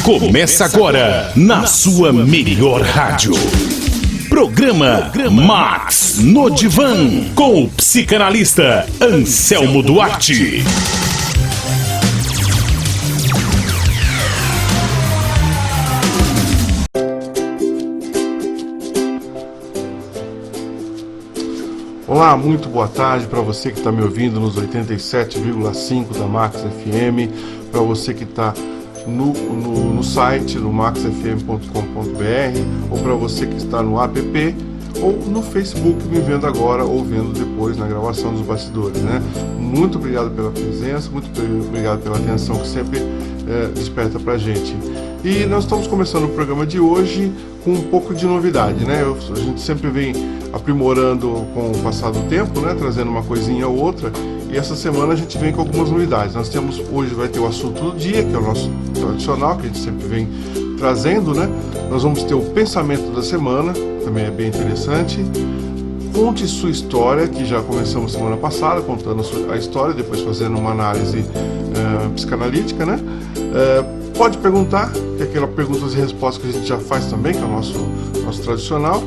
Começa agora na sua melhor rádio. Programa Max no Divã, com o psicanalista Anselmo Duarte. Olá, muito boa tarde para você que está me ouvindo nos 87,5 da Max FM, para você que está no site, no maxfm.com.br, ou para você que está no app, ou no Facebook, me vendo agora ou vendo depois na gravação dos bastidores, né? Muito obrigado pela presença, muito obrigado pela atenção que sempre desperta pra gente. E nós estamos começando o programa de hoje com um pouco de novidade, né? A gente sempre vem aprimorando com o passar do tempo, né? Trazendo uma coisinha ou outra. E essa semana a gente vem com algumas novidades. Nós temos, hoje vai ter o assunto do dia, que é o nosso tradicional, que a gente sempre vem trazendo, né? Nós vamos ter o pensamento da semana, também é bem interessante. Conte sua história, que já começamos semana passada, contando a história, depois fazendo uma análise psicanalítica, né? Pode perguntar, que é aquela perguntas e respostas que a gente já faz também, que é o nosso tradicional.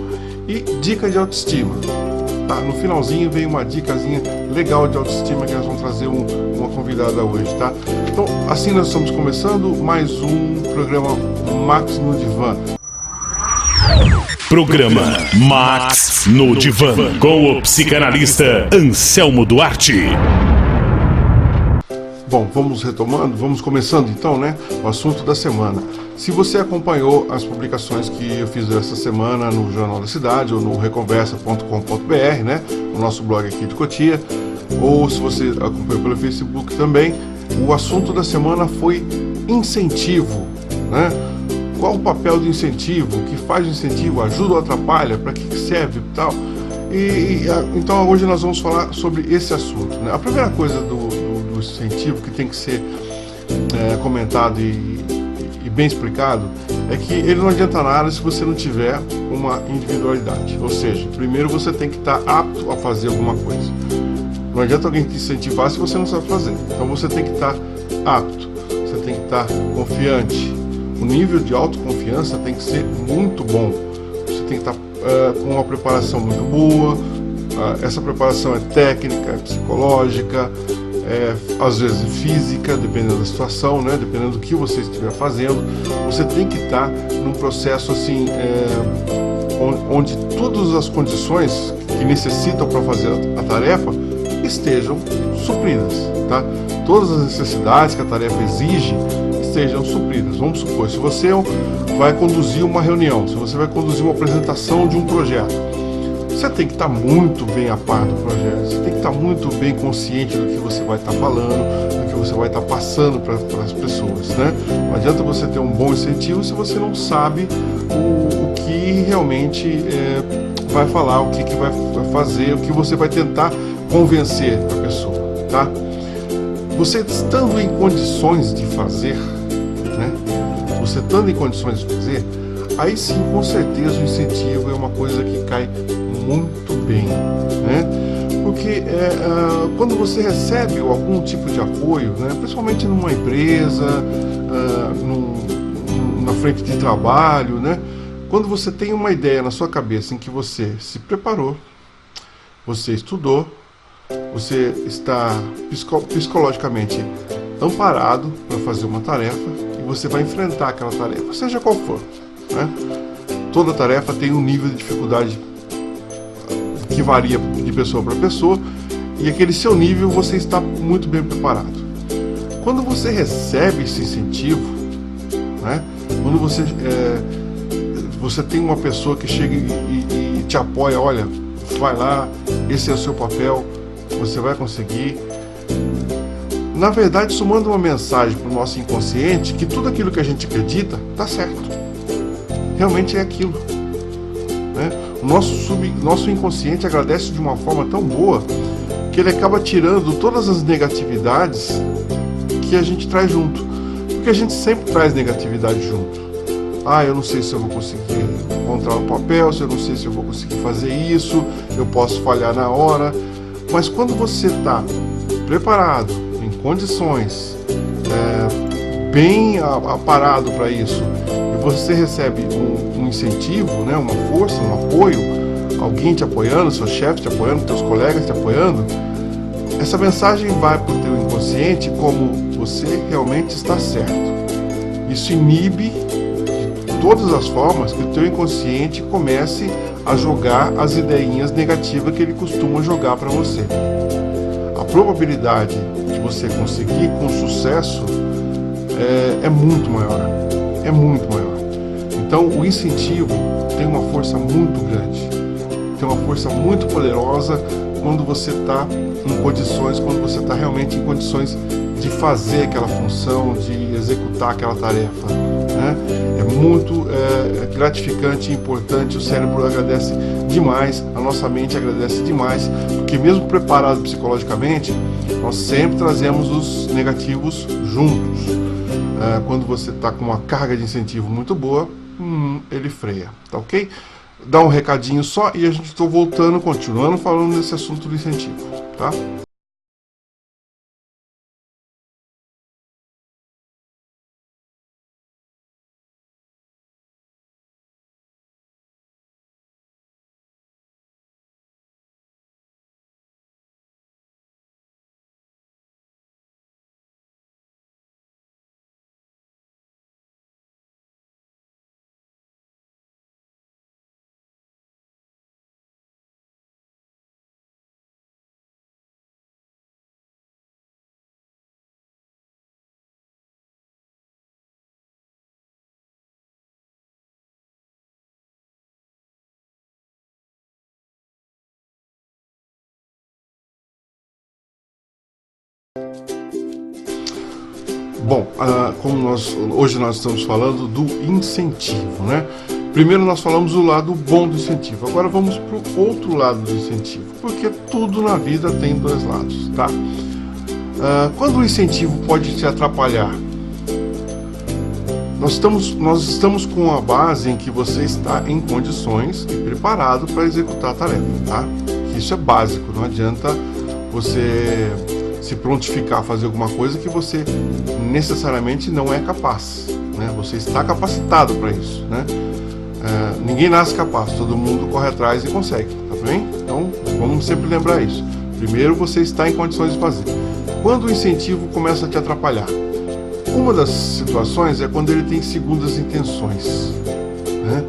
E dica de autoestima. Tá, no finalzinho vem uma dicasinha legal de autoestima que nós vamos trazer uma convidada hoje, tá? Então, assim nós estamos começando mais um programa Max no Divã. Programa Max no Divã, com o psicanalista Anselmo Duarte. Bom, vamos começando então, né, o assunto da semana. Se você acompanhou as publicações que eu fiz essa semana no Jornal da Cidade ou no reconversa.com.br, né, o nosso blog aqui de Cotia, ou se você acompanhou pelo Facebook também, o assunto da semana foi incentivo, né? Qual o papel do incentivo? O que faz o incentivo? Ajuda ou atrapalha? Para que serve e tal? Então hoje nós vamos falar sobre esse assunto, né? A primeira coisa do incentivo que tem que ser comentado e bem explicado é que ele não adianta nada se você não tiver uma individualidade. Ou seja, primeiro você tem que estar apto a fazer alguma coisa. Não adianta alguém te incentivar se você não sabe fazer. Então você tem que estar apto, você tem que estar confiante. O nível de autoconfiança tem que ser muito bom. Você tem que estar com uma preparação muito boa. Essa preparação é técnica, é psicológica, às vezes física, dependendo da situação, né? Dependendo do que você estiver fazendo. Você tem que estar num processo assim, onde todas as condições que necessitam para fazer a tarefa estejam supridas, tá? Todas as necessidades que a tarefa exige estejam supridas. Vamos supor, se você vai conduzir uma reunião, se você vai conduzir uma apresentação de um projeto, você tem que estar muito bem a par do projeto, você tem que estar muito bem consciente do que você vai estar falando, do que você vai estar passando para as pessoas, né? Não adianta você ter um bom incentivo se você não sabe o que realmente vai falar, o que vai fazer, o que você vai tentar convencer a pessoa, tá? Você estando em condições de fazer, né? Você estando em condições de fazer, aí sim, com certeza, o incentivo é uma coisa que cai muito bem, né? Porque quando você recebe algum tipo de apoio, né? Principalmente numa empresa, na frente de trabalho, né? Quando você tem uma ideia na sua cabeça em que você se preparou, você estudou, você está psicologicamente amparado para fazer uma tarefa e você vai enfrentar aquela tarefa, seja qual for, né? Toda tarefa tem um nível de dificuldade que varia de pessoa para pessoa, e aquele seu nível você está muito bem preparado. Quando você recebe esse incentivo, né? Quando você tem uma pessoa que chega e te apoia, olha, vai lá, esse é o seu papel, você vai conseguir. Na verdade, isso manda uma mensagem para o nosso inconsciente que tudo aquilo que a gente acredita está certo. Realmente é aquilo, né? O nosso inconsciente agradece de uma forma tão boa que ele acaba tirando todas as negatividades que a gente traz junto. Porque a gente sempre traz negatividade junto. Eu não sei se eu vou conseguir encontrar o papel, eu não sei se eu vou conseguir fazer isso, eu posso falhar na hora. Mas quando você está preparado, em condições, bem aparado para isso, e você recebe um incentivo, né, uma força, um apoio, alguém te apoiando, seu chefe te apoiando, teus colegas te apoiando, essa mensagem vai para o teu inconsciente como você realmente está certo. Isso inibe de todas as formas que o teu inconsciente comece a jogar as ideinhas negativas que ele costuma jogar para você. A probabilidade de você conseguir com sucesso é muito maior. É muito maior. Então o incentivo tem uma força muito grande. Tem uma força muito poderosa quando você está em condições, quando você está realmente em condições de fazer aquela função, de executar aquela tarefa, né? É muito gratificante e importante, o cérebro agradece demais, a nossa mente agradece demais, porque mesmo preparado psicologicamente, nós sempre trazemos os negativos juntos. Quando você está com uma carga de incentivo muito boa, ele freia, tá ok? Dá um recadinho só e a gente está voltando, continuando falando desse assunto do incentivo, tá? Bom, hoje nós estamos falando do incentivo, né? Primeiro nós falamos do lado bom do incentivo, agora vamos para o outro lado do incentivo, porque tudo na vida tem dois lados, tá? Quando o incentivo pode te atrapalhar? Nós estamos com a base em que você está em condições e preparado para executar a tarefa, tá? Isso é básico, não adianta você se prontificar a fazer alguma coisa que você necessariamente não é capaz, né? Você está capacitado para isso, né? Ninguém nasce capaz, todo mundo corre atrás e consegue, tá bem? Então vamos sempre lembrar isso. Primeiro você está em condições de fazer. Quando o incentivo começa a te atrapalhar? Uma das situações é quando ele tem segundas intenções, né?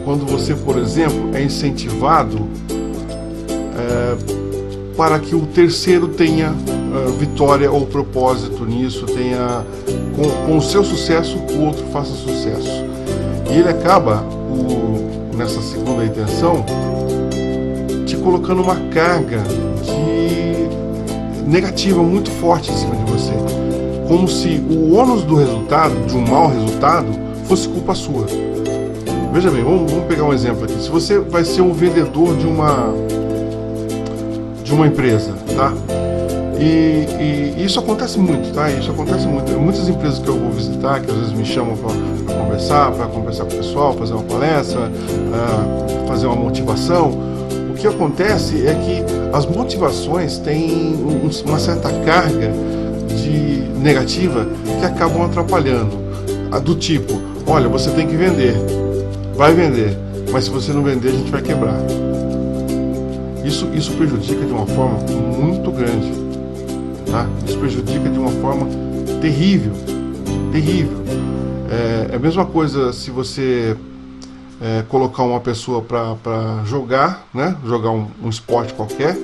Quando você, por exemplo, é incentivado para que o terceiro tenha vitória ou propósito nisso, tenha com o seu sucesso o outro faça sucesso, e ele acaba nessa segunda intenção te colocando uma carga negativa muito forte em cima de você, como se o ônus do resultado, de um mau resultado, fosse culpa sua. Veja bem, vamos pegar um exemplo aqui. Se você vai ser um vendedor de uma empresa, tá? E isso acontece muito, tá? Isso acontece muito. Muitas empresas que eu vou visitar, que às vezes me chamam para conversar com o pessoal, fazer uma palestra, fazer uma motivação. O que acontece é que as motivações têm uma certa carga negativa que acabam atrapalhando. Do tipo, olha, você tem que vender, vai vender, mas se você não vender a gente vai quebrar. Isso prejudica de uma forma muito grande, tá? Isso prejudica de uma forma terrível, terrível. É a mesma coisa se você colocar uma pessoa para jogar, né? Jogar um esporte qualquer,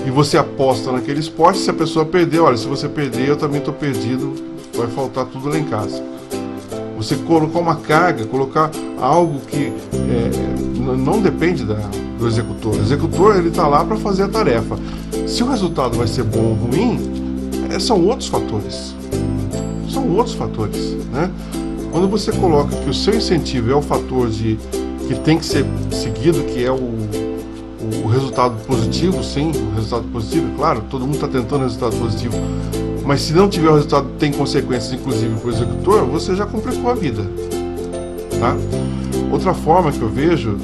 e você aposta naquele esporte. Se a pessoa perder, olha, se você perder eu também estou perdido, vai faltar tudo lá em casa. Você colocar uma carga, colocar algo que não depende do executor. O executor ele está lá para fazer a tarefa. Se o resultado vai ser bom ou ruim, são outros fatores. São outros fatores, né? Quando você coloca que o seu incentivo é o fator que tem que ser seguido, que é o resultado positivo, sim, o resultado positivo, claro, todo mundo está tentando resultado positivo, mas se não tiver o resultado, tem consequências, inclusive para o executor, você já complicou a vida, tá? Outra forma que eu vejo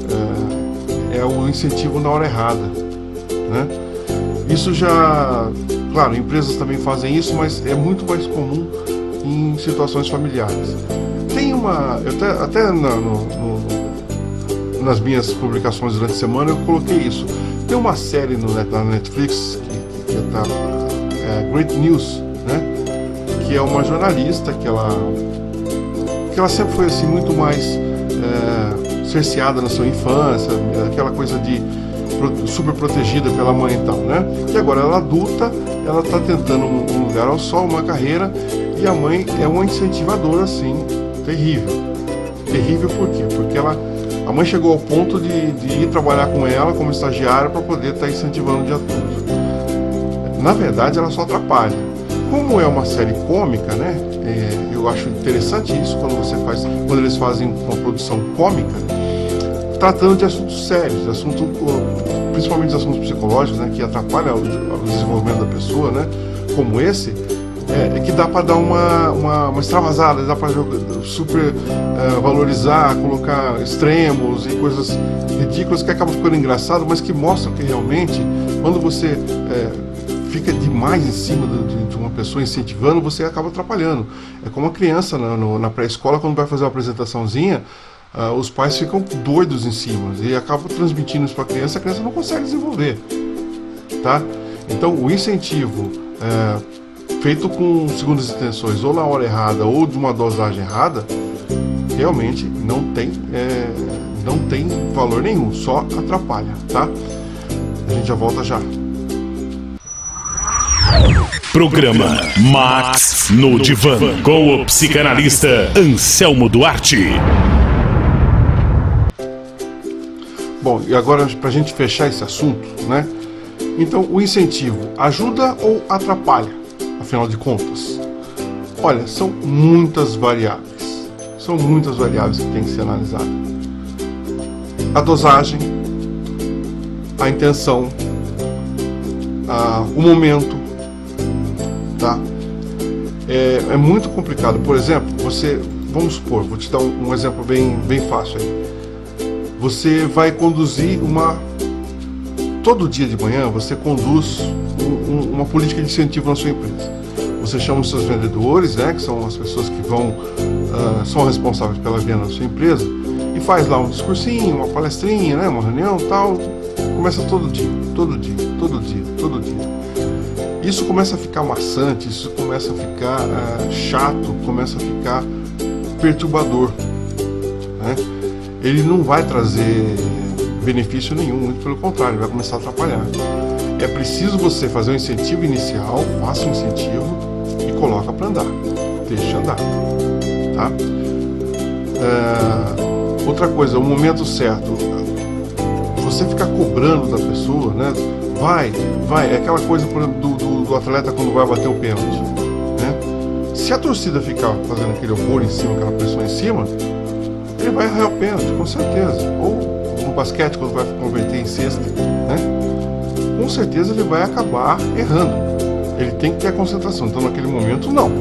é o incentivo na hora errada, né? Isso já, Claro, empresas também fazem isso, mas é muito mais comum em situações familiares. Tem uma... Até nas minhas publicações durante a semana eu coloquei isso. Tem uma série na Netflix que tá, Great News, né? Que é uma jornalista que ela sempre foi assim muito mais cerceada na sua infância, aquela coisa de super protegida pela mãe e tal, né? E agora ela adulta, ela está tentando um lugar ao sol, uma carreira, e a mãe é uma incentivadora assim, terrível. Terrível por quê? Porque a mãe chegou ao ponto de ir trabalhar com ela como estagiária para poder estar incentivando o dia todo. Na verdade, ela só atrapalha. Como é uma série cômica, né? Eu acho interessante isso quando eles fazem uma produção cômica, tratando de assuntos sérios, principalmente assuntos psicológicos, né? Que atrapalham o desenvolvimento da pessoa, né? Como esse. Que dá para dar uma extravasada, dá para super valorizar, colocar extremos e coisas ridículas que acabam ficando engraçado, mas que mostram que realmente, quando você fica demais em cima de uma pessoa incentivando, você acaba atrapalhando. É como a criança na pré-escola, quando vai fazer uma apresentaçãozinha, os pais ficam doidos em cima e acabam transmitindo isso para a criança não consegue desenvolver. Tá? Então, o incentivo feito com segundas intenções, ou na hora errada, ou de uma dosagem errada, realmente não tem valor nenhum, só atrapalha, tá? A gente já volta já. Programa Max no Divã, com o psicanalista Anselmo Duarte. Bom, e agora pra gente fechar esse assunto, né? Então, o incentivo ajuda ou atrapalha? Afinal de contas, olha, são muitas variáveis que têm que ser analisadas. A dosagem, a intenção, o momento, tá? É muito complicado. Por exemplo, vamos supor, vou te dar um exemplo bem fácil aí. Você vai conduzir todo dia de manhã você conduz uma política de incentivo na sua empresa. Você chama os seus vendedores, né, que são as pessoas que são responsáveis pela venda da sua empresa, e faz lá um discursinho, uma palestrinha, né, uma reunião e tal. Começa todo dia. Isso começa a ficar maçante, isso começa a ficar chato, começa a ficar perturbador, né? Ele não vai trazer benefício nenhum, muito pelo contrário, ele vai começar a atrapalhar. É preciso você fazer um incentivo inicial, faça um incentivo e coloca para andar, deixa andar, tá? Outra coisa, o momento certo, você ficar cobrando da pessoa, né? Vai, é aquela coisa, por exemplo, do atleta quando vai bater o pênalti, né? Se a torcida ficar fazendo aquele horror em cima, aquela pressão em cima, ele vai errar o pênalti, com certeza. Ou no basquete, quando vai converter em cesta, né? Com certeza ele vai acabar errando. Ele tem que ter a concentração. Então, naquele momento, não.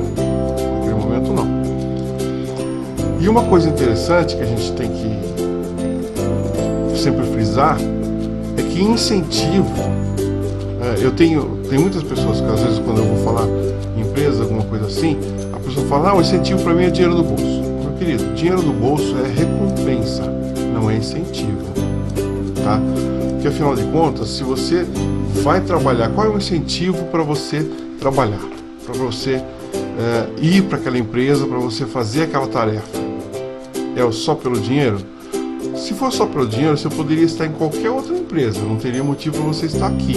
E uma coisa interessante que a gente tem que sempre frisar é que incentivo... tem muitas pessoas que, às vezes, quando eu vou falar em empresa, alguma coisa assim, a pessoa fala, o incentivo para mim é dinheiro do bolso. Meu querido, dinheiro do bolso é recompensa, não é incentivo, tá? Porque afinal de contas, se você vai trabalhar, qual é o incentivo para você trabalhar? Para você ir para aquela empresa, para você fazer aquela tarefa? É só pelo dinheiro? Se for só pelo dinheiro, você poderia estar em qualquer outra empresa, não teria motivo para você estar aqui,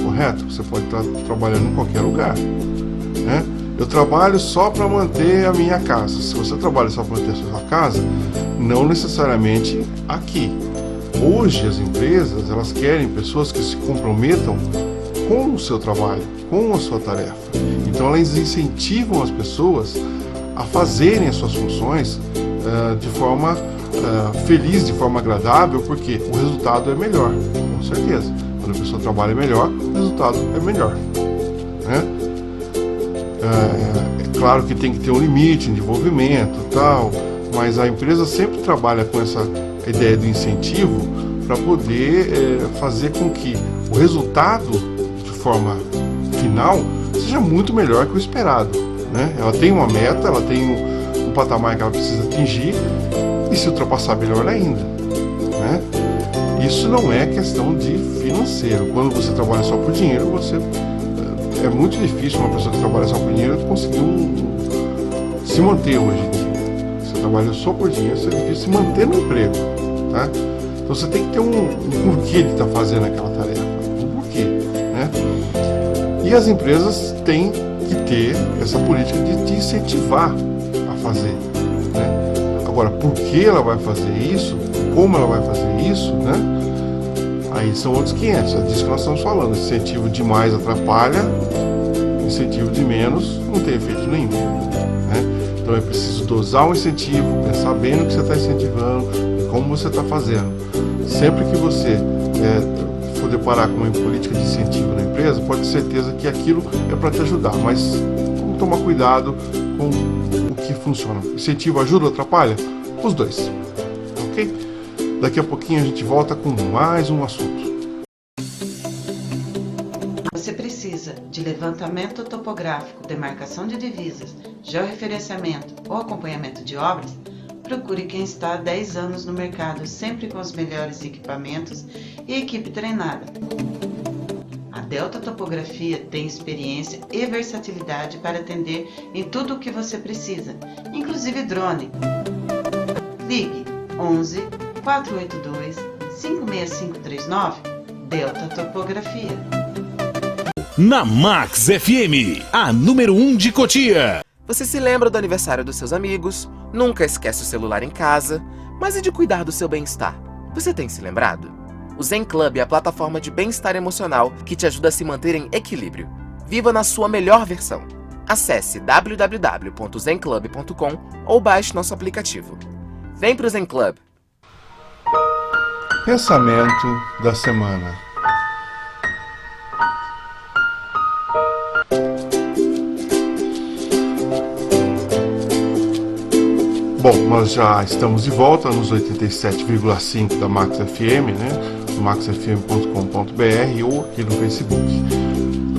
correto? Você pode estar trabalhando em qualquer lugar, né? Eu trabalho só para manter a minha casa. Se você trabalha só para manter a sua casa, não necessariamente aqui. Hoje as empresas, elas querem pessoas que se comprometam com o seu trabalho, com a sua tarefa. Então elas incentivam as pessoas a fazerem as suas funções de forma feliz, de forma agradável, porque o resultado é melhor, com certeza. Quando a pessoa trabalha melhor, o resultado é melhor, né? É claro que tem que ter um limite de envolvimento e tal, mas a empresa sempre trabalha com essa ideia do incentivo para poder fazer com que o resultado, de forma final seja muito melhor que o esperado, né? Ela tem uma meta, ela tem um patamar que ela precisa atingir, e se ultrapassar, melhor ainda, né? Isso não é questão de financeiro. Quando você trabalha só por dinheiro, é muito difícil uma pessoa que trabalha só por dinheiro conseguir se manter hoje em dia. Você trabalha só por dinheiro, você difícil se manter no emprego, tá? Então você tem que ter um porquê de estar fazendo aquela tarefa, um porquê, né? E as empresas têm que ter essa política de te incentivar a fazer, né? Agora, por que ela vai fazer isso, como ela vai fazer isso, né? Aí são outros 500, é disso que nós estamos falando. Incentivo demais atrapalha, incentivo de menos não tem efeito nenhum, né? Então é preciso dosar o incentivo, pensar bem no que você está incentivando e como você está fazendo. Sempre que você for deparar com uma política de incentivo na empresa, pode ter certeza que aquilo é para te ajudar, mas vamos tomar cuidado com o que funciona. Incentivo ajuda ou atrapalha? Os dois, ok? Daqui a pouquinho a gente volta com mais um assunto. Você precisa de levantamento topográfico, demarcação de divisas, georreferenciamento ou acompanhamento de obras? Procure quem está há 10 anos no mercado, sempre com os melhores equipamentos e equipe treinada. A Delta Topografia tem experiência e versatilidade para atender em tudo o que você precisa, inclusive drone. Ligue 11 482 56539 Delta Topografia. Na Max FM, a número 1 de Cotia. Você se lembra do aniversário dos seus amigos, nunca esquece o celular em casa, mas e de cuidar do seu bem-estar? Você tem se lembrado? O Zen Club é a plataforma de bem-estar emocional que te ajuda a se manter em equilíbrio. Viva na sua melhor versão. Acesse www.zenclub.com ou baixe nosso aplicativo. Vem pro Zen Club! Pensamento da semana. Bom, nós já estamos de volta nos 87,5 da Max FM, né? maxfm.com.br ou aqui no Facebook.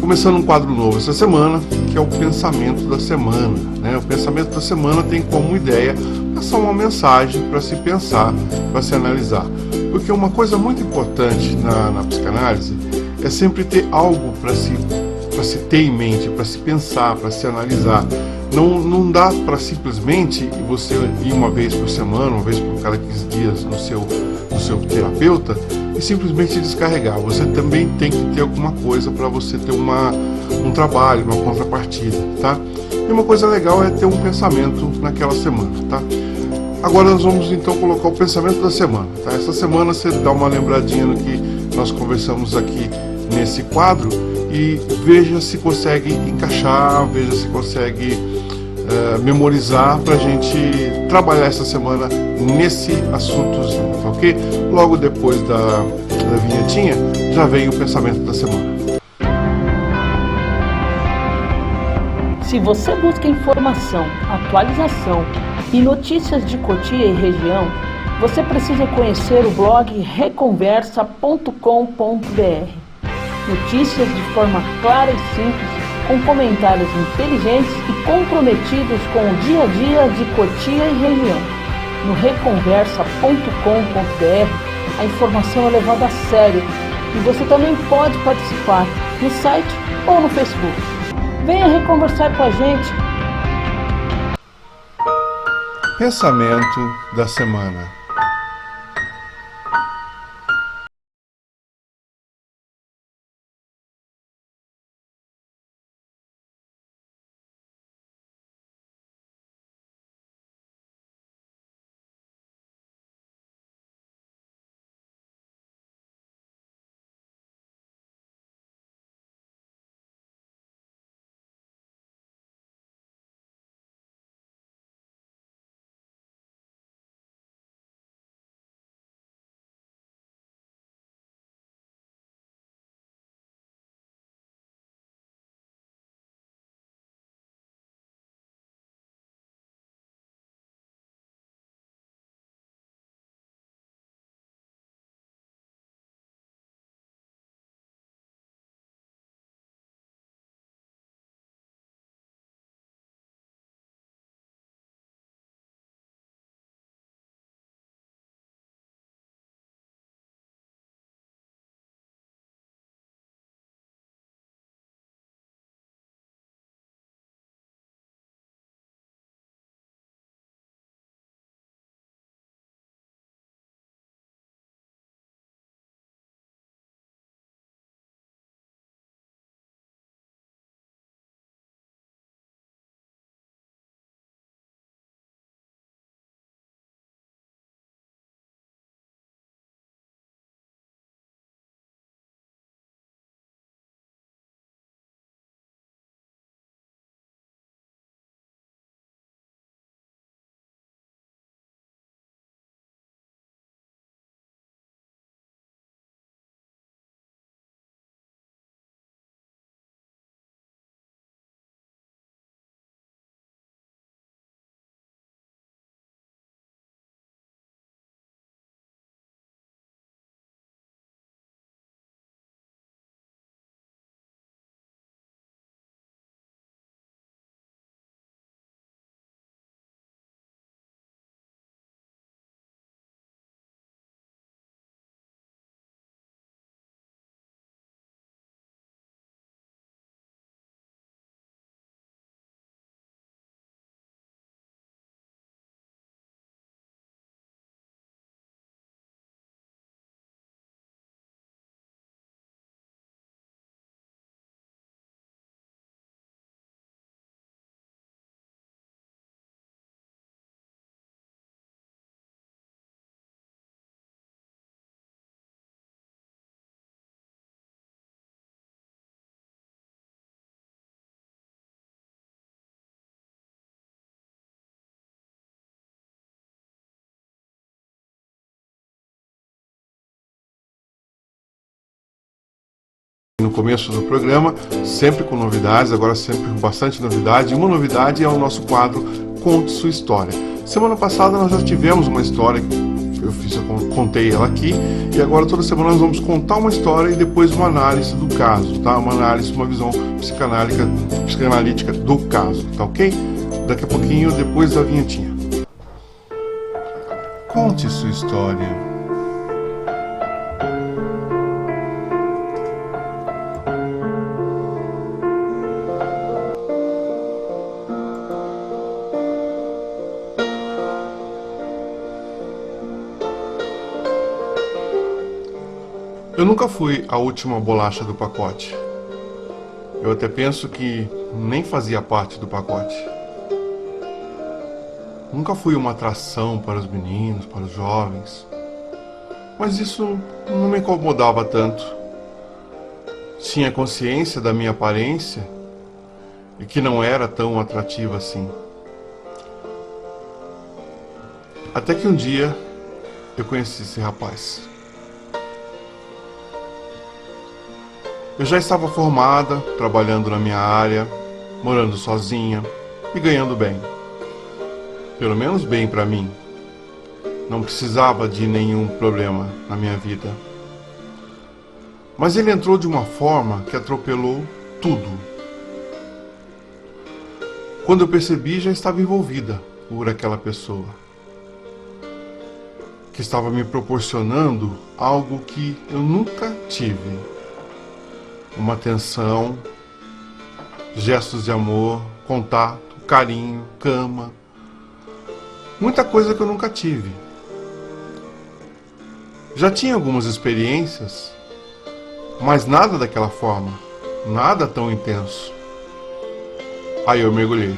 Começando um quadro novo essa semana, que é o Pensamento da Semana, né? O Pensamento da Semana tem como ideia passar uma mensagem para se pensar, para se analisar. Porque uma coisa muito importante na psicanálise é sempre ter algo para se ter em mente, para se pensar, para se analisar. Não dá para simplesmente você ir uma vez por semana, uma vez por cada 15 dias no seu terapeuta e simplesmente descarregar. Você também tem que ter alguma coisa para você ter um trabalho, uma contrapartida, tá? E uma coisa legal é ter um pensamento naquela semana, tá? Agora nós vamos então colocar o pensamento da semana, tá? Essa semana você dá uma lembradinha no que nós conversamos aqui nesse quadro e veja se consegue encaixar, veja se consegue memorizar para a gente trabalhar essa semana nesse assuntozinho, tá ok? Logo depois da vinhetinha já vem o pensamento da semana. Se você busca informação, atualização e notícias de Cotia e região, você precisa conhecer o blog reconversa.com.br. Notícias de forma clara e simples, com comentários inteligentes e comprometidos com o dia a dia de Cotia e região. No reconversa.com.br, a informação é levada a sério e você também pode participar no site ou no Facebook. Venha reconversar com a gente. Pensamento da semana. no começo do programa, sempre com novidades, agora sempre com bastante novidade. Uma novidade é o nosso quadro Conte Sua História. Semana passada nós já tivemos uma história, eu contei ela aqui, e agora toda semana nós vamos contar uma história e depois uma análise do caso, tá? Uma análise, uma visão psicanalítica do caso, tá ok? Daqui a pouquinho, depois da vinhetinha. Conte sua história. Eu nunca fui a última bolacha do pacote. Eu até penso que nem fazia parte do pacote. Nunca fui uma atração para os meninos, para os jovens. Mas isso não me incomodava tanto. Tinha consciência da minha aparência e que não era tão atrativa assim. Até que um dia eu conheci esse rapaz. Eu já estava formada, trabalhando na minha área, morando sozinha e ganhando bem. Pelo menos bem para mim. Não precisava de nenhum problema na minha vida. Mas ele entrou de uma forma que atropelou tudo. Quando eu percebi, já estava envolvida por aquela pessoa, que estava me proporcionando algo que eu nunca tive. Uma atenção, gestos de amor, contato, carinho, cama. Muita coisa que eu nunca tive. Já tinha algumas experiências, mas nada daquela forma, nada tão intenso. Aí eu mergulhei.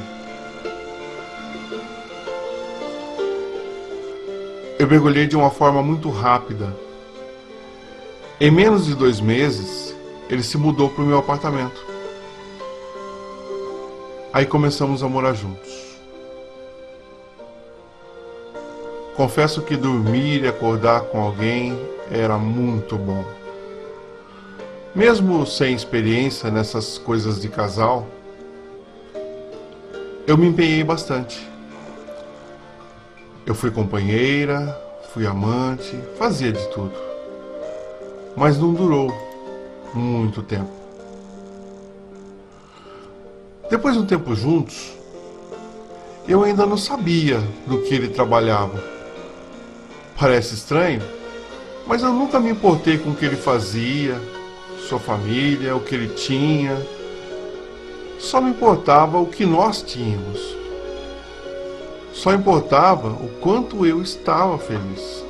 Eu mergulhei de uma forma muito rápida. Em menos de 2 meses, ele se mudou para o meu apartamento. Aí começamos a morar juntos. Confesso que dormir e acordar com alguém era muito bom. Mesmo sem experiência nessas coisas de casal, eu me empenhei bastante. Eu fui companheira, fui amante, fazia de tudo. Mas não durou muito tempo. Depois de um tempo juntos, eu ainda não sabia do que ele trabalhava. Parece estranho, mas eu nunca me importei com o que ele fazia, sua família, o que ele tinha. Só me importava o que nós tínhamos. Só importava o quanto eu estava feliz.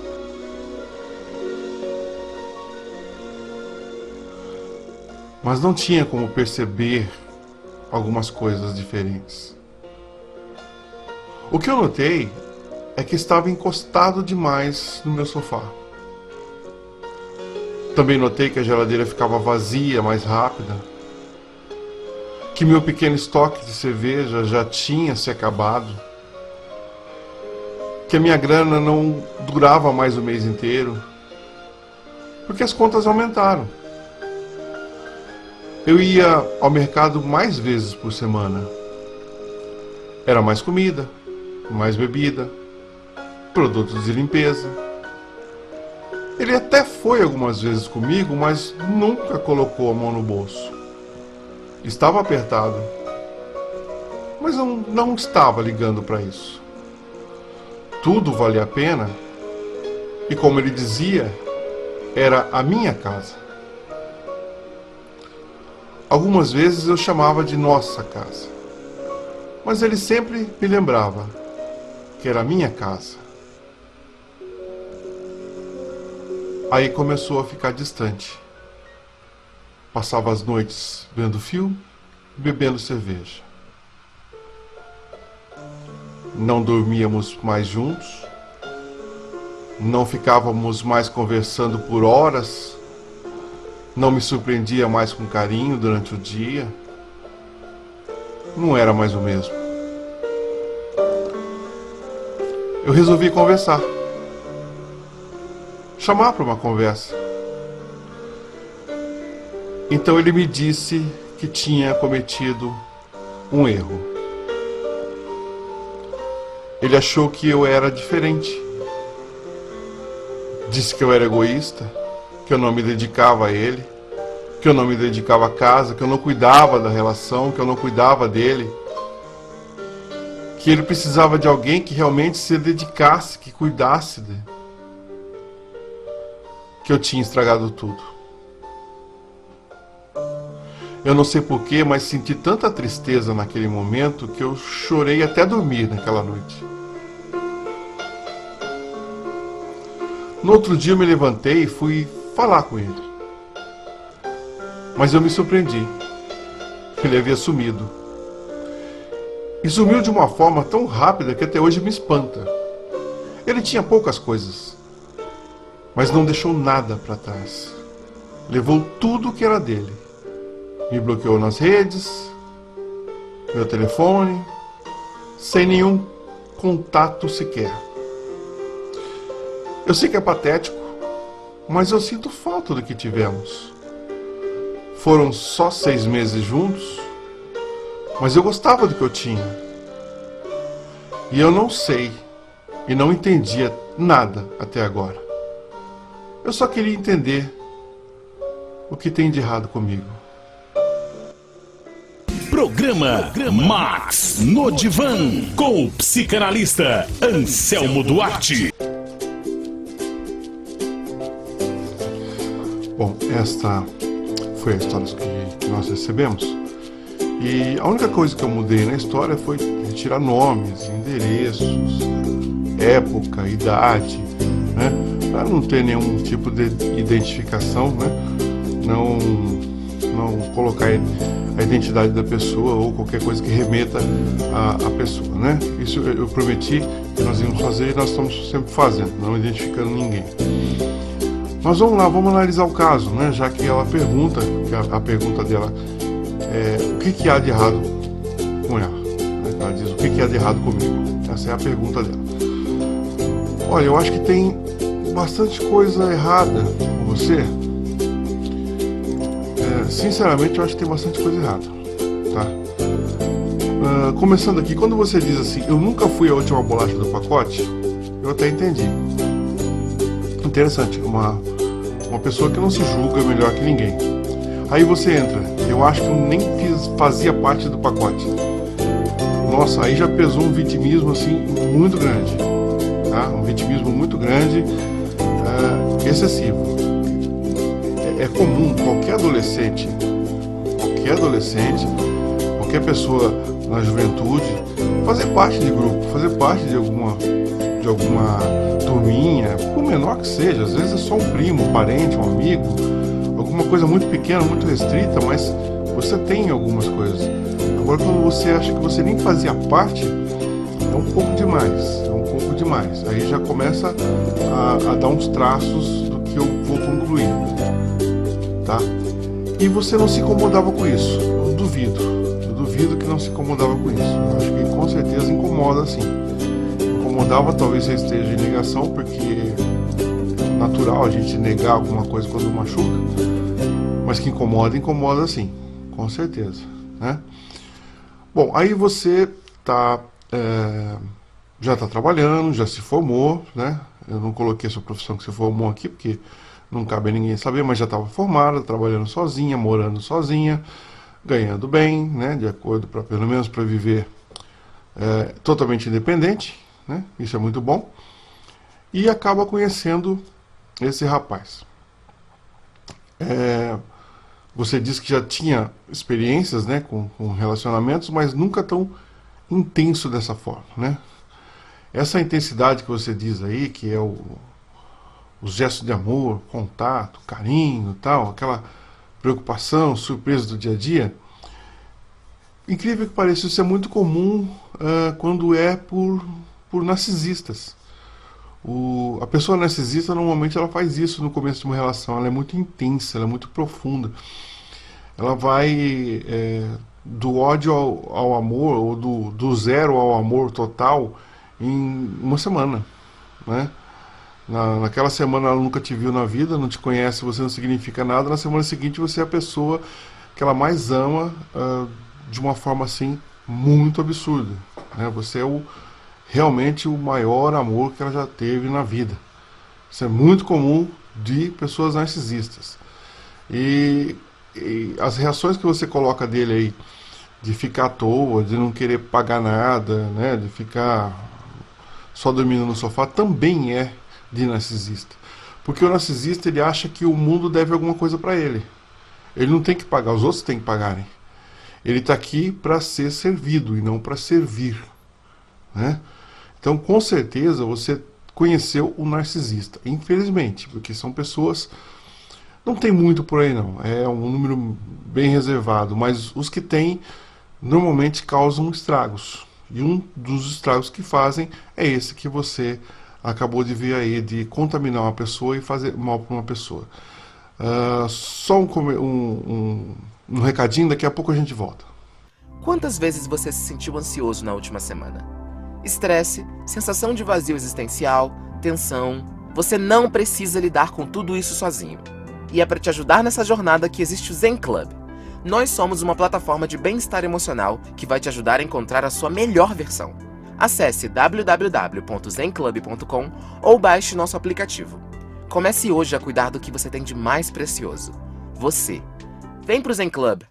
Mas não tinha como perceber algumas coisas diferentes. O que eu notei é que estava encostado demais no meu sofá. Também notei que a geladeira ficava vazia mais rápida, que meu pequeno estoque de cerveja já tinha se acabado, que a minha grana não durava mais o mês inteiro, porque as contas aumentaram. Eu ia ao mercado mais vezes por semana. Era mais comida, mais bebida, produtos de limpeza. Ele até foi algumas vezes comigo, mas nunca colocou a mão no bolso. Estava apertado, mas eu não estava ligando para isso. Tudo valia a pena e, como ele dizia, era a minha casa. Algumas vezes eu chamava de nossa casa, mas ele sempre me lembrava que era a minha casa. Aí começou a ficar distante. Passava as noites vendo filme e bebendo cerveja. Não dormíamos mais juntos, não ficávamos mais conversando por horas, não me surpreendia mais com carinho durante o dia. Não era mais o mesmo. Eu resolvi conversar. Chamar para uma conversa. Então ele me disse que tinha cometido um erro. Ele achou que eu era diferente. Disse que eu era egoísta, que eu não me dedicava a ele, que eu não me dedicava à casa, que eu não cuidava da relação, que eu não cuidava dele. Que ele precisava de alguém que realmente se dedicasse, que cuidasse dele. Que eu tinha estragado tudo. Eu não sei porquê, mas senti tanta tristeza naquele momento que eu chorei até dormir naquela noite. No outro dia eu me levantei e fui falar com ele. Mas eu me surpreendi. Ele havia sumido. E sumiu de uma forma tão rápida que até hoje me espanta. Ele tinha poucas coisas, mas não deixou nada para trás. Levou tudo que era dele. Me bloqueou nas redes, meu telefone, sem nenhum contato sequer. Eu sei que é patético, mas eu sinto falta do que tivemos. Foram só 6 meses juntos, mas eu gostava do que eu tinha. E eu não sei e não entendia nada até agora. Eu só queria entender o que tem de errado comigo. Programa Max no Divã, com o psicanalista Anselmo Duarte. Bom, esta foi a história que nós recebemos. E a única coisa que eu mudei na história foi retirar nomes, endereços, época, idade, né? Para não ter nenhum tipo de identificação, né? Não colocar a identidade da pessoa ou qualquer coisa que remeta à pessoa, né? Isso eu prometi que nós íamos fazer e nós estamos sempre fazendo, não identificando ninguém. Mas vamos lá, vamos analisar o caso, né? Já que ela pergunta, que a pergunta dela é o que há de errado com ela. Ela diz, o que há de errado comigo? Essa é a pergunta dela. Olha, eu acho que tem bastante coisa errada com você. Sinceramente, eu acho que tem bastante coisa errada, tá? Começando aqui, quando você diz assim, eu nunca fui a última bolacha do pacote, eu até entendi. Interessante, uma pessoa que não se julga melhor que ninguém. Aí você entra, eu acho que eu nem fazia parte do pacote. Nossa, aí já pesou um vitimismo assim muito grande, tá? Um vitimismo muito grande, excessivo. É comum qualquer adolescente, qualquer pessoa na juventude fazer parte de grupo, fazer parte de alguma turminha, por menor que seja. Às vezes é só um primo, um parente, um amigo, alguma coisa muito pequena, muito restrita, mas você tem algumas coisas. Agora, quando você acha que você nem fazia parte, é um pouco demais. Aí já começa a dar uns traços do que eu vou concluir, tá? E você não se incomodava com isso. Eu duvido que não se incomodava com isso. Eu acho que com certeza incomoda, sim. Incomodava, talvez você esteja em negação, porque é natural a gente negar alguma coisa quando machuca, mas que incomoda sim, com certeza, né? Bom, aí você já está trabalhando, já se formou, né? Eu não coloquei a sua profissão que você formou aqui, porque não cabe a ninguém saber, mas já estava formada, trabalhando sozinha, morando sozinha, ganhando bem, né? De acordo, pelo menos para viver totalmente independente, né? Isso é muito bom. E acaba conhecendo esse rapaz. Você disse que já tinha experiências, né, com relacionamentos, mas nunca tão intenso dessa forma, né? Essa intensidade que você diz aí, que é os gestos de amor, contato, carinho, tal, aquela preocupação, surpresa do dia a dia, incrível que pareça, isso é muito comum quando é por narcisistas. A pessoa narcisista, normalmente, ela faz isso no começo de uma relação. Ela é muito intensa, ela é muito profunda. Ela vai do ódio ao amor, ou do zero ao amor total, em uma semana, né? Naquela semana ela nunca te viu na vida, não te conhece, você não significa nada. Na semana seguinte você é a pessoa que ela mais ama, de uma forma assim muito absurda, né? Você é realmente o maior amor que ela já teve na vida. Isso é muito comum de pessoas narcisistas. E as reações que você coloca dele aí, de ficar à toa, de não querer pagar nada, né, de ficar só dormindo no sofá, também é de narcisista. Porque o narcisista, ele acha que o mundo deve alguma coisa para ele. Ele não tem que pagar, os outros têm que pagarem. Ele está aqui para ser servido e não para servir, né? Então, com certeza, você conheceu o narcisista. Infelizmente, porque são pessoas... Não tem muito por aí, não. É um número bem reservado. Mas os que têm, normalmente causam estragos. E um dos estragos que fazem é esse que você acabou de ver aí, de contaminar uma pessoa e fazer mal para uma pessoa. Só um recadinho, daqui a pouco a gente volta. Quantas vezes você se sentiu ansioso na última semana? Estresse, sensação de vazio existencial, tensão. Você não precisa lidar com tudo isso sozinho. E é para te ajudar nessa jornada que existe o Zen Club. Nós somos uma plataforma de bem-estar emocional que vai te ajudar a encontrar a sua melhor versão. Acesse www.zenclub.com ou baixe nosso aplicativo. Comece hoje a cuidar do que você tem de mais precioso. Você. Vem pro Zen Club!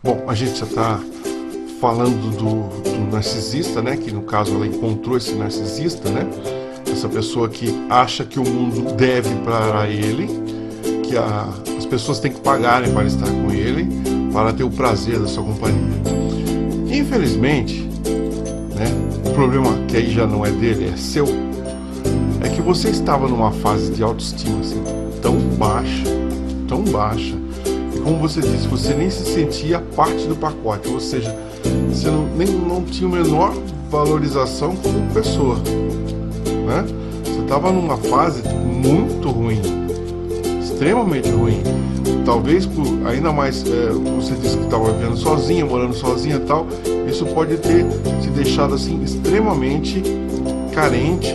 Bom, a gente já está falando do narcisista, né? Que no caso ela encontrou esse narcisista, né? Essa pessoa que acha que o mundo deve para ele, que as pessoas têm que pagarem para estar com ele, para ter o prazer da sua companhia. Infelizmente, né? O problema que aí já não é dele, é seu, é que você estava numa fase de autoestima assim, tão baixa, e como você disse, você nem se sentia parte do pacote, ou seja, você não tinha a menor valorização como pessoa, né? Você estava numa fase muito ruim, extremamente ruim. Talvez, ainda mais, você disse que estava vivendo sozinha, morando sozinha e tal, isso pode ter te deixado assim extremamente carente,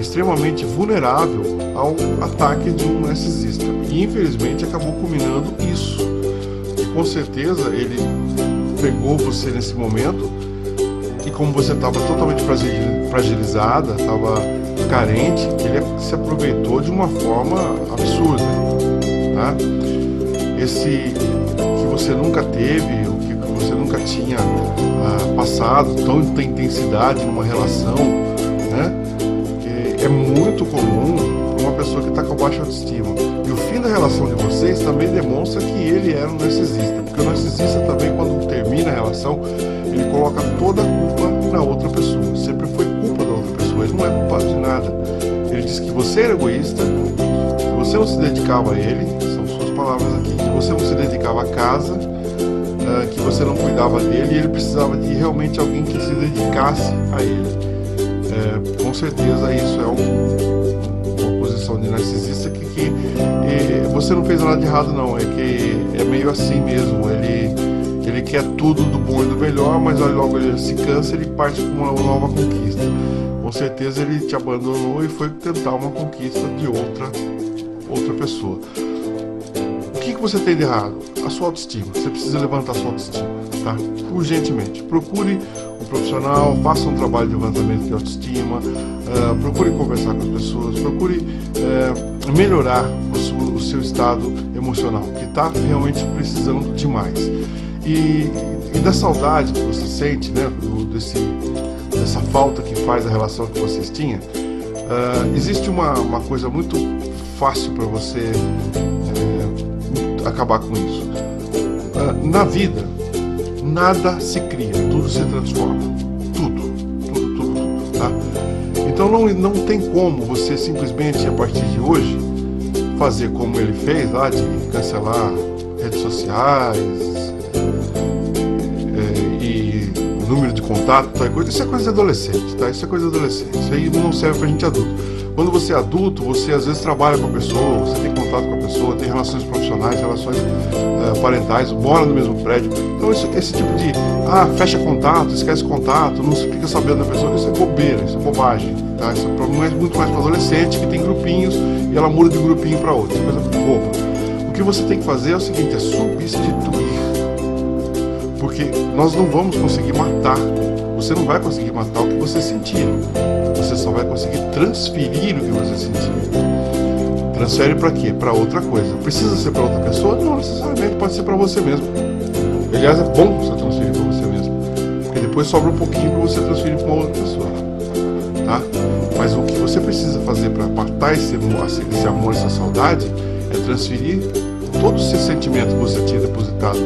extremamente vulnerável ao ataque de um narcisista. E infelizmente acabou culminando isso. E com certeza ele pegou você nesse momento, e como você estava totalmente fragilizada, estava carente, ele se aproveitou de uma forma absurda, tá? Esse que você nunca teve, o que você nunca tinha passado, tanta intensidade numa relação, né? É muito comum para uma pessoa que está com baixa autoestima. E o fim da relação de vocês também demonstra que ele era um narcisista, porque o narcisista também, quando termina a relação, ele coloca toda a culpa na outra pessoa. Sempre foi culpa da outra pessoa, ele não é culpado de nada. Ele diz que você era egoísta, que você não se dedicava a ele, são suas palavras aqui, que você não se dedicava à casa, que você não cuidava dele, e ele precisava de realmente alguém que se dedicasse a ele. Com certeza isso é uma posição de narcisista que você não fez nada de errado, não. É que é meio assim mesmo. Ele quer tudo do bom e do melhor, mas logo ele se cansa, ele parte para uma nova conquista. Com certeza ele te abandonou e foi tentar uma conquista de outra pessoa. O que você tem de errado? A sua autoestima. Você precisa levantar a sua autoestima, tá? Urgentemente. Procure um profissional, faça um trabalho de levantamento de autoestima, procure conversar com as pessoas, procure melhorar o seu estado emocional, que está realmente precisando demais. E da saudade que você sente, né, dessa falta que faz a relação que vocês tinham, existe uma coisa muito fácil para você acabar com isso. Na vida, nada se cria, tudo se transforma. Tudo, tá? Então não tem como você simplesmente, a partir de hoje, fazer como ele fez lá, de cancelar redes sociais e número de contato, tal coisa. Isso é coisa de adolescente, tá? Isso é coisa de adolescente. Isso aí não serve pra gente adulto. Quando você é adulto, você às vezes trabalha com a pessoa, você tem contato com a pessoa, tem relações profissionais, relações parentais, mora no mesmo prédio. Então esse tipo de, fecha contato, esquece contato, não fica sabendo da pessoa, isso é bobeira, isso é bobagem, tá? Isso é muito mais para adolescente que tem grupinhos e ela muda de um grupinho para outro, isso é coisa boba. O que você tem que fazer é o seguinte, é substituir. Porque nós não vamos conseguir matar, você não vai conseguir matar o que você sentia, você só vai conseguir transferir o que você sentia. Transfere para quê? Para outra coisa. Precisa ser para outra pessoa? Não necessariamente, pode ser para você mesmo. Aliás, é bom você transferir para você mesmo, porque depois sobra um pouquinho para você transferir para uma outra pessoa, tá? Mas o que você precisa fazer para matar esse amor, essa saudade, é transferir todo esse sentimento que você tinha depositado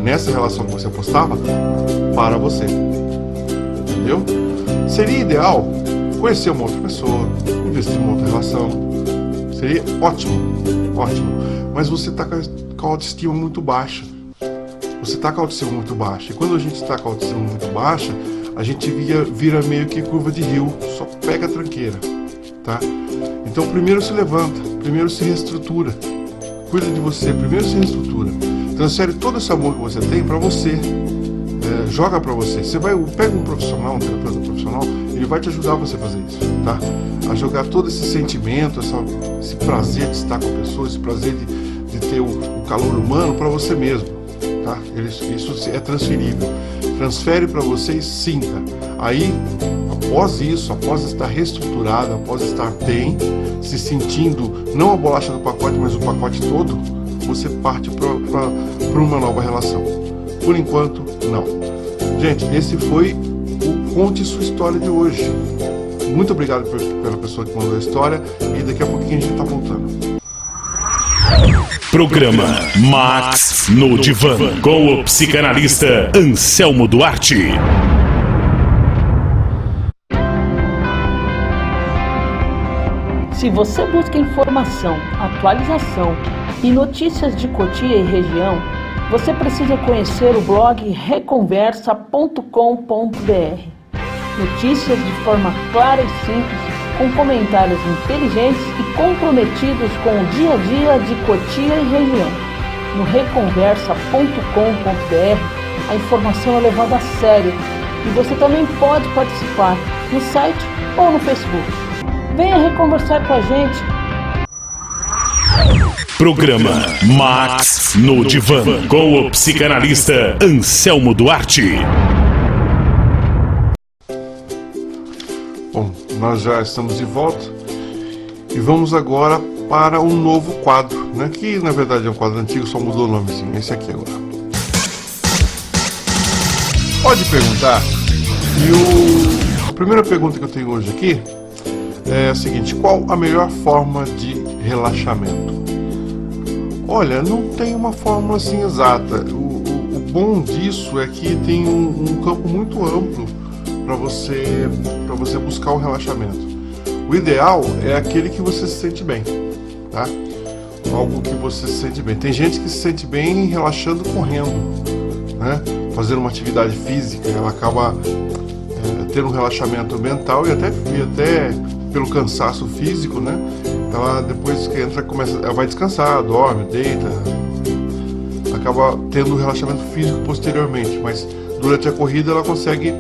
nessa relação que você apostava para você, entendeu? Seria ideal conhecer uma outra pessoa, investir em uma outra relação, seria ótimo, mas você está com a autoestima muito baixa, e quando a gente está com a autoestima muito baixa, a gente vira meio que curva de rio, só pega a tranqueira, tá? Então primeiro se levanta, primeiro se reestrutura, cuida de você, primeiro se reestrutura, transfere todo esse amor que você tem para você, joga para você. Pega um profissional, um terapeuta profissional, ele vai te ajudar você a fazer isso, tá? A jogar todo esse sentimento, esse prazer de estar com a pessoa, esse prazer de ter o calor humano para você mesmo, tá? Isso é transferível. Transfere para você e sinta. Aí, após isso, após estar reestruturado, após estar bem, se sentindo não a bolacha do pacote, mas o pacote todo, você parte para uma nova relação. Por enquanto, não. Gente, esse foi o Conte Sua História de hoje. Muito obrigado pela pessoa que mandou a história e daqui a pouquinho a gente está voltando. Programa Max no Divã, com o psicanalista Anselmo Duarte. Se você busca informação, atualização e notícias de Cotia e região, você precisa conhecer o blog reconversa.com.br. Notícias de forma clara e simples, com comentários inteligentes e comprometidos com o dia a dia de Cotia e região. No reconversa.com.br, a informação é levada a sério e você também pode participar no site ou no Facebook. Venha reconversar com a gente. Programa Max no Divã, com o psicanalista Anselmo Duarte. Bom, nós já estamos de volta e vamos agora para um novo quadro, né? Que na verdade é um quadro antigo, só mudou o nomezinho, esse aqui agora. Pode perguntar. E a primeira pergunta que eu tenho hoje aqui é a seguinte: qual a melhor forma de relaxamento? Olha, não tem uma fórmula assim exata. O bom disso é que tem um campo muito amplo para você buscar o relaxamento. O ideal é aquele que você se sente bem, tá? Algo que você se sente bem. Tem gente que se sente bem relaxando correndo, né? Fazendo uma atividade física, ela acaba tendo um relaxamento mental e até pelo cansaço físico, né? Ela depois que entra, ela vai descansar, dorme, deita, acaba tendo um relaxamento físico posteriormente, mas durante a corrida ela consegue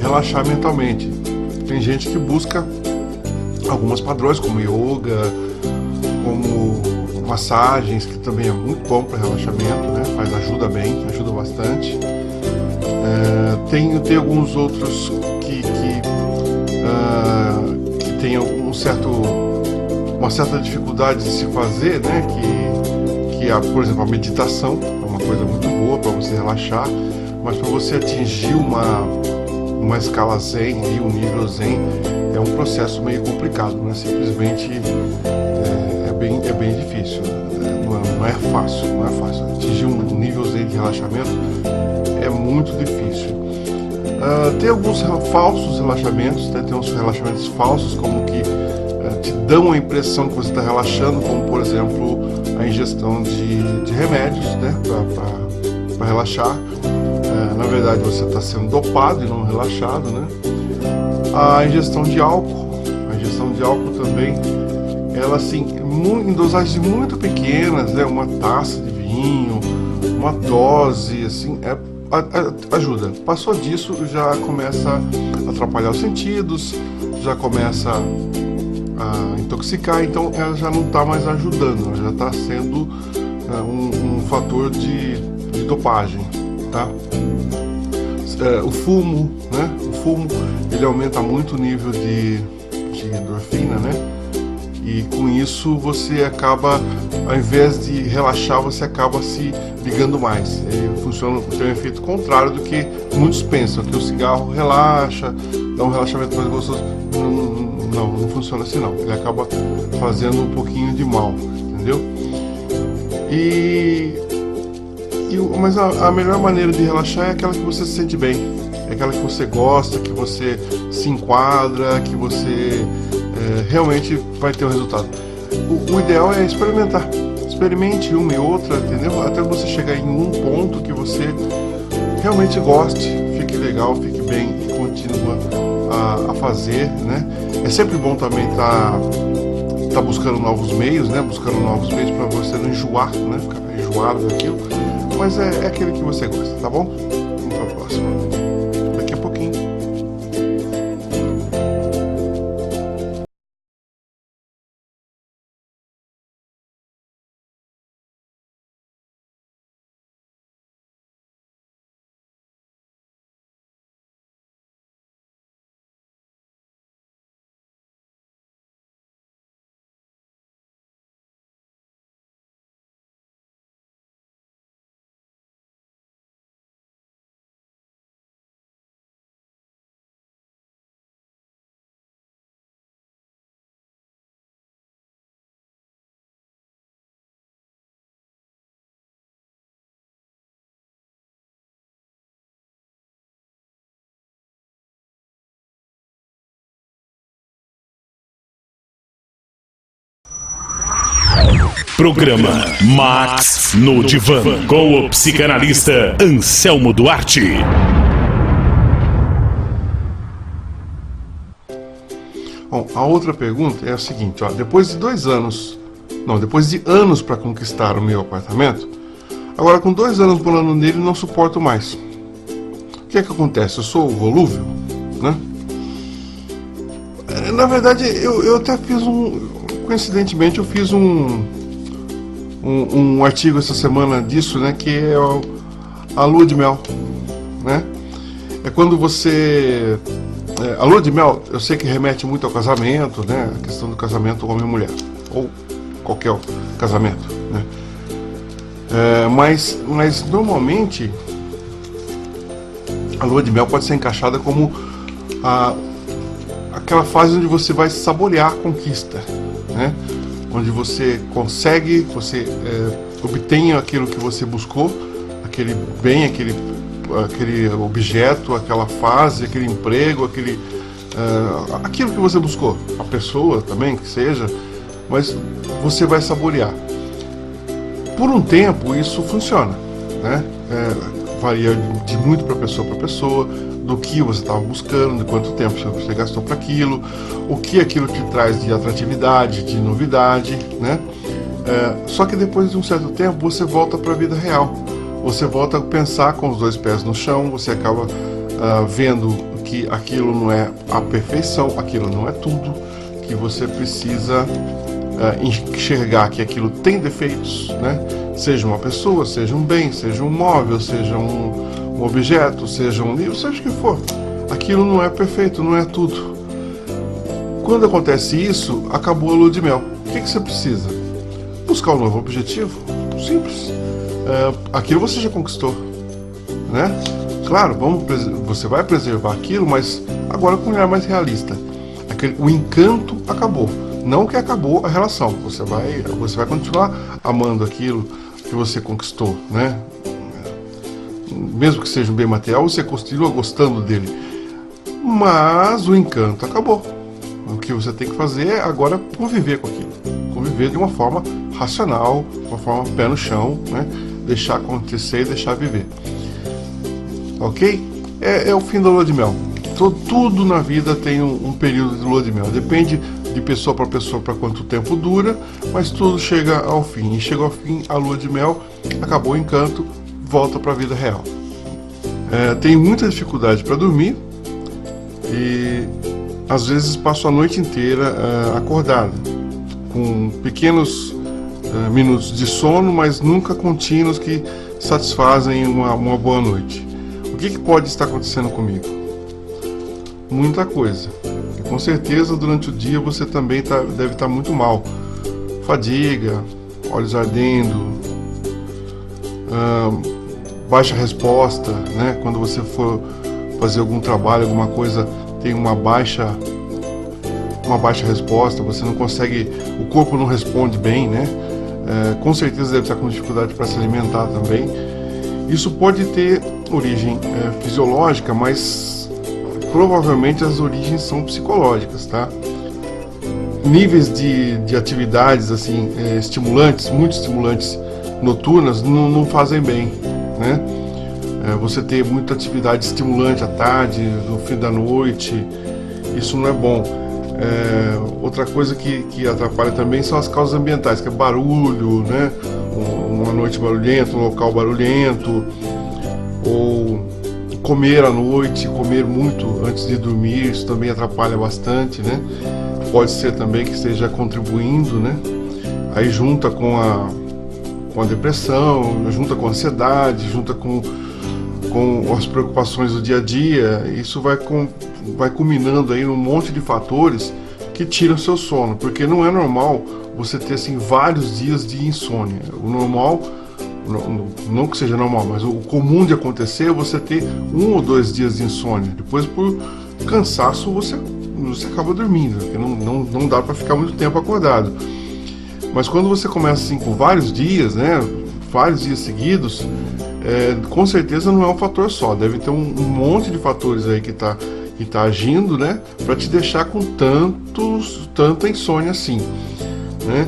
relaxar mentalmente. Tem gente que busca alguns padrões como yoga, como massagens, que também é muito bom para relaxamento, né? Mas ajuda bastante. Tem alguns outros que tem uma certa dificuldade de se fazer, né? Que é, por exemplo, a meditação é uma coisa muito boa para você relaxar, mas para você atingir uma escala zen, um nível zen, é um processo meio complicado, né? Simplesmente é bem difícil, não é fácil. Atingir um nível zen de relaxamento é muito difícil. Tem alguns falsos relaxamentos, né? Tem uns relaxamentos falsos, como que te dão a impressão que você está relaxando, como por exemplo a ingestão de remédios, né? Para relaxar. Na verdade você está sendo dopado e não relaxado, né? A ingestão de álcool ingestão de álcool também, ela assim, em dosagens muito pequenas, né? Uma taça de vinho, uma dose, assim, ajuda. Passou disso, já começa a atrapalhar os sentidos, já começa a intoxicar, então ela já não está mais ajudando, ela já está sendo um fator de dopagem, tá? O fumo, né? O fumo, ele aumenta muito o nível de endorfina, né? E com isso você acaba, ao invés de relaxar, você acaba se ligando mais. Ele funciona, tem um efeito contrário do que muitos pensam, que o cigarro relaxa, dá um relaxamento mais gostoso. Não funciona assim não. Ele acaba fazendo um pouquinho de mal, entendeu? Mas a melhor maneira de relaxar é aquela que você se sente bem, é aquela que você gosta, que você se enquadra, que você realmente vai ter um resultado. O ideal é experimentar. Experimente uma e outra, entendeu? Até você chegar em um ponto que você realmente goste, fique legal, fique bem e continua a fazer, né? É sempre bom também tá buscando novos meios, né? Buscando novos meios para você não enjoar, né? Ficar enjoado daquilo. Mas é aquele que você gosta, tá bom? Vamos para a próxima. Daqui a pouquinho. Programa Max no Divã, com o psicanalista Anselmo Duarte. Bom, a outra pergunta é a seguinte, ó, depois de anos para conquistar o meu apartamento, agora com 2 anos morando nele não suporto mais. O que é que acontece? Eu sou volúvel, né? Na verdade, eu até fiz coincidentemente eu fiz um artigo essa semana disso, né, que é a lua de mel, né? É quando você... a lua de mel, eu sei que remete muito ao casamento, né? A questão do casamento homem e mulher, ou qualquer casamento, né? Mas normalmente a lua de mel pode ser encaixada como aquela fase onde você vai saborear a conquista, né? Onde você consegue, você obtém aquilo que você buscou, aquele bem, aquele objeto, aquela fase, aquele emprego, aquilo que você buscou, a pessoa também, que seja, mas você vai saborear. Por um tempo isso funciona, né? Varia de muito para pessoa, do que você estava buscando, de quanto tempo você gastou para aquilo, o que aquilo te traz de atratividade, de novidade, né? Só que depois de um certo tempo você volta para a vida real, você volta a pensar com os 2 pés no chão, você acaba vendo que aquilo não é a perfeição, aquilo não é tudo, que você precisa enxergar que aquilo tem defeitos, né? Seja uma pessoa, seja um bem, seja um móvel, seja um objeto, seja um livro, seja o que for. Aquilo não é perfeito, não é tudo. Quando acontece isso, acabou a lua de mel. O que você precisa? Buscar um novo objetivo. Simples. Aquilo você já conquistou, né? Claro, você vai preservar aquilo, mas agora com um olhar mais realista. O encanto acabou. Não que acabou a relação. Você vai continuar amando aquilo que você conquistou, né? Mesmo que seja um bem material, você continua gostando dele. Mas o encanto acabou. O que você tem que fazer é agora conviver com aquilo. Conviver de uma forma racional, uma forma pé no chão, né? Deixar acontecer e deixar viver. Ok? É o fim da lua de mel. Tudo na vida tem um período de lua de mel. Depende de pessoa para pessoa para quanto tempo dura, mas tudo chega ao fim. E chega ao fim a lua de mel, acabou o encanto, volta para a vida real. Tenho muita dificuldade para dormir e às vezes passo a noite inteira acordado, com pequenos minutos de sono, mas nunca contínuos que satisfazem uma boa noite. O que pode estar acontecendo comigo? Muita coisa. E com certeza durante o dia você também deve estar muito mal. Fadiga, olhos ardendo, baixa resposta, né? Quando você for fazer algum trabalho, alguma coisa, tem uma baixa resposta, você não consegue, o corpo não responde bem, né? Com certeza deve estar com dificuldade para se alimentar também. Isso pode ter origem fisiológica, mas provavelmente as origens são psicológicas, tá? Níveis de atividades assim, estimulantes, muito estimulantes noturnas não fazem bem, né? Você ter muita atividade estimulante à tarde, no fim da noite, isso não é bom. Outra coisa que atrapalha também são as causas ambientais, que é barulho, né? Uma noite barulhenta, um local barulhento, ou comer à noite, comer muito antes de dormir, isso também atrapalha bastante, né? Pode ser também que esteja contribuindo, né? Aí junta com a depressão, junta com a ansiedade, junta com as preocupações do dia a dia, isso vai culminando aí num monte de fatores que tiram seu sono, porque não é normal você ter assim vários dias de insônia. O normal, não que seja normal, mas o comum de acontecer é você ter 1 ou 2 dias de insônia. Depois, por cansaço, você acaba dormindo, porque não dá para ficar muito tempo acordado. Mas quando você começa assim com vários dias, né, vários dias seguidos, com certeza não é um fator só, deve ter um monte de fatores aí que tá agindo, né, para te deixar com tanta insônia assim, né?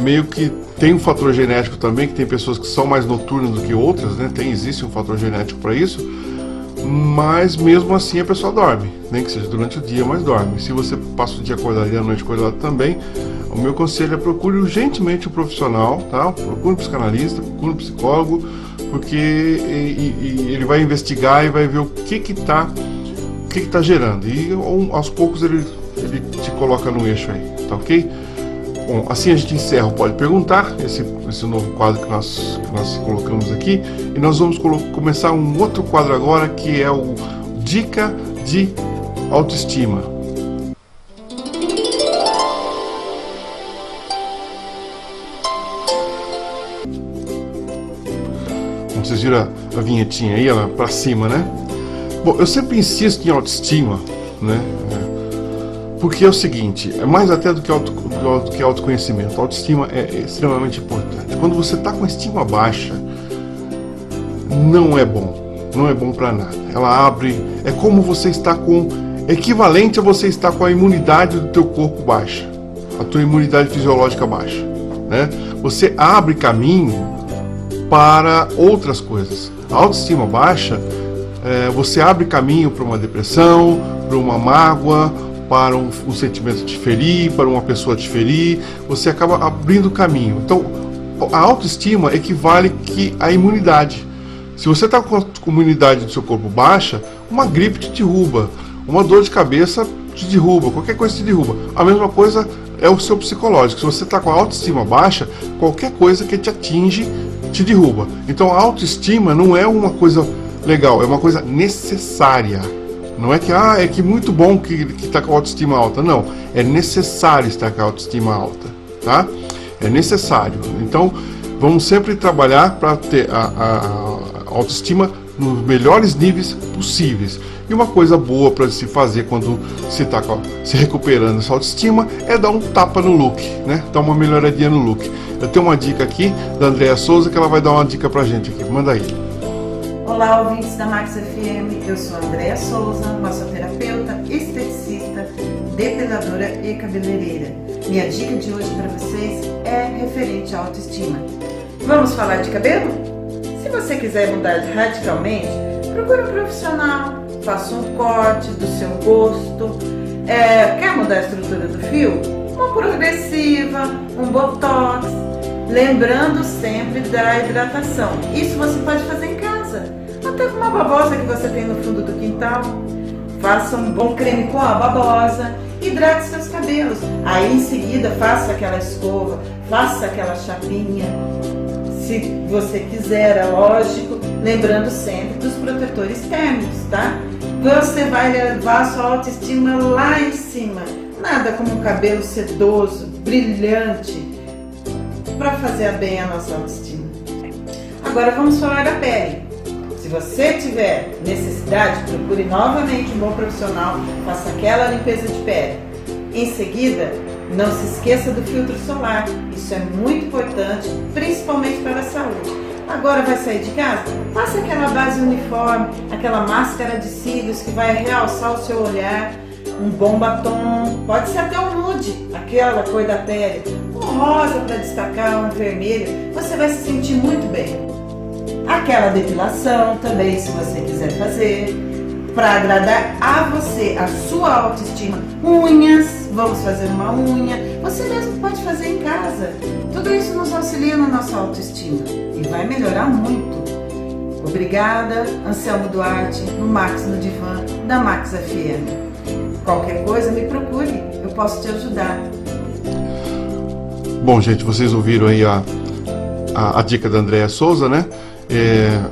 Meio que tem um fator genético também, que tem pessoas que são mais noturnas do que outras, né? Existe um fator genético para isso, mas mesmo assim a pessoa dorme, nem que seja durante o dia, mas dorme. Se você passa o dia acordado e a noite acordado também, o meu conselho é procure urgentemente um profissional, tá? Procure um psicanalista, procure um psicólogo, porque ele vai investigar e vai ver o que tá gerando, e aos poucos ele te coloca no eixo aí, tá ok? Bom, assim a gente encerra o Pode Perguntar, esse novo quadro que nós colocamos aqui, e nós vamos começar um outro quadro agora, que é o Dica de Autoestima. Vocês viram a vinhetinha aí, ela pra cima, né? Bom, eu sempre insisto em autoestima, né? Porque é o seguinte, é mais até do que autoconhecimento. A autoestima é extremamente importante. Quando você está com a estima baixa, não é bom para nada. Ela abre, é como você está é equivalente a você estar com a imunidade do teu corpo baixa, a tua imunidade fisiológica baixa, né? Você abre caminho para outras coisas. A autoestima baixa, você abre caminho para uma depressão, para uma mágoa, para um sentimento te ferir, para uma pessoa te ferir, você acaba abrindo caminho. Então, a autoestima equivale à imunidade. Se você está com a imunidade do seu corpo baixa, uma gripe te derruba, uma dor de cabeça te derruba, qualquer coisa te derruba. A mesma coisa é o seu psicológico. Se você está com a autoestima baixa, qualquer coisa que te atinge te derruba. Então, a autoestima não é uma coisa legal, é uma coisa necessária. Não é que muito bom que está com a autoestima alta. Não, é necessário estar com a autoestima alta, tá? É necessário. Então, vamos sempre trabalhar para ter a autoestima nos melhores níveis possíveis. E uma coisa boa para se fazer quando se está se recuperando essa autoestima é dar um tapa no look, né? Dar uma melhoradinha no look. Eu tenho uma dica aqui da Andréa Souza, que ela vai dar uma dica pra gente aqui. Manda aí. Olá, ouvintes da Max FM, eu sou a Andréa Souza, massoterapeuta, esteticista, depiladora e cabeleireira. Minha dica de hoje para vocês é referente à autoestima. Vamos falar de cabelo? Se você quiser mudar radicalmente, procure um profissional, faça um corte do seu gosto. Quer mudar a estrutura do fio? Uma progressiva, um botox, lembrando sempre da hidratação. Isso você pode fazer em casa, até com uma babosa que você tem no fundo do quintal. Faça um bom creme com a babosa, hidrate seus cabelos. Aí em seguida faça aquela escova, faça aquela chapinha, se você quiser, é lógico, lembrando sempre dos protetores térmicos, tá? Você vai levar a sua autoestima lá em cima. Nada como um cabelo sedoso, brilhante, para fazer bem a nossa autoestima. Agora vamos falar da pele. Se você tiver necessidade, procure novamente um bom profissional, faça aquela limpeza de pele. Em seguida, não se esqueça do filtro solar. Isso é muito importante, principalmente para a saúde. Agora vai sair de casa? Faça aquela base uniforme, aquela máscara de cílios que vai realçar o seu olhar. Um bom batom, pode ser até um nude, aquela cor da pele. Um rosa para destacar, um vermelho. Você vai se sentir muito bem. Aquela depilação também, se você quiser fazer, para agradar a você, a sua autoestima. Unhas, vamos fazer uma unha. Você mesmo pode fazer em casa. Tudo isso nos auxilia na nossa autoestima e vai melhorar muito. Obrigada, Anselmo Duarte, no Max no Divã, da Max FM. Qualquer coisa, me procure, eu posso te ajudar. Bom, gente, vocês ouviram aí a dica da Andréa Souza, né?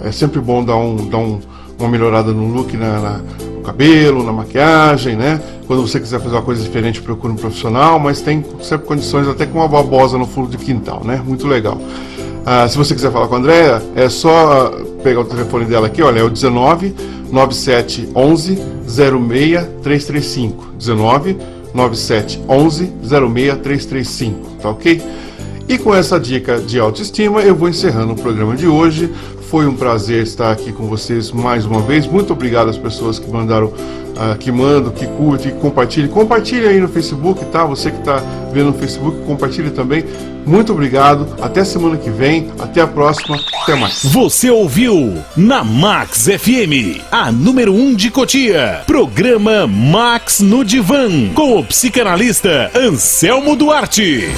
É sempre bom dar uma melhorada no look, no cabelo, na maquiagem, né? Quando você quiser fazer uma coisa diferente, procure um profissional, mas tem sempre condições até com uma babosa no fundo do quintal, né? Muito legal. Se você quiser falar com a Andréa, é só pegar o telefone dela aqui, olha, é o 19 97 11 06 335. 19 97 11 06 335, tá ok? E com essa dica de autoestima, eu vou encerrando o programa de hoje. Foi um prazer estar aqui com vocês mais uma vez. Muito obrigado às pessoas que mandaram, que mandam, que curtem, que compartilhem. Compartilhe aí no Facebook, tá? Você que está vendo no Facebook, compartilhe também. Muito obrigado. Até semana que vem. Até a próxima. Até mais. Você ouviu na Max FM, a número 1 de Cotia. Programa Max no Divã, com o psicanalista Anselmo Duarte.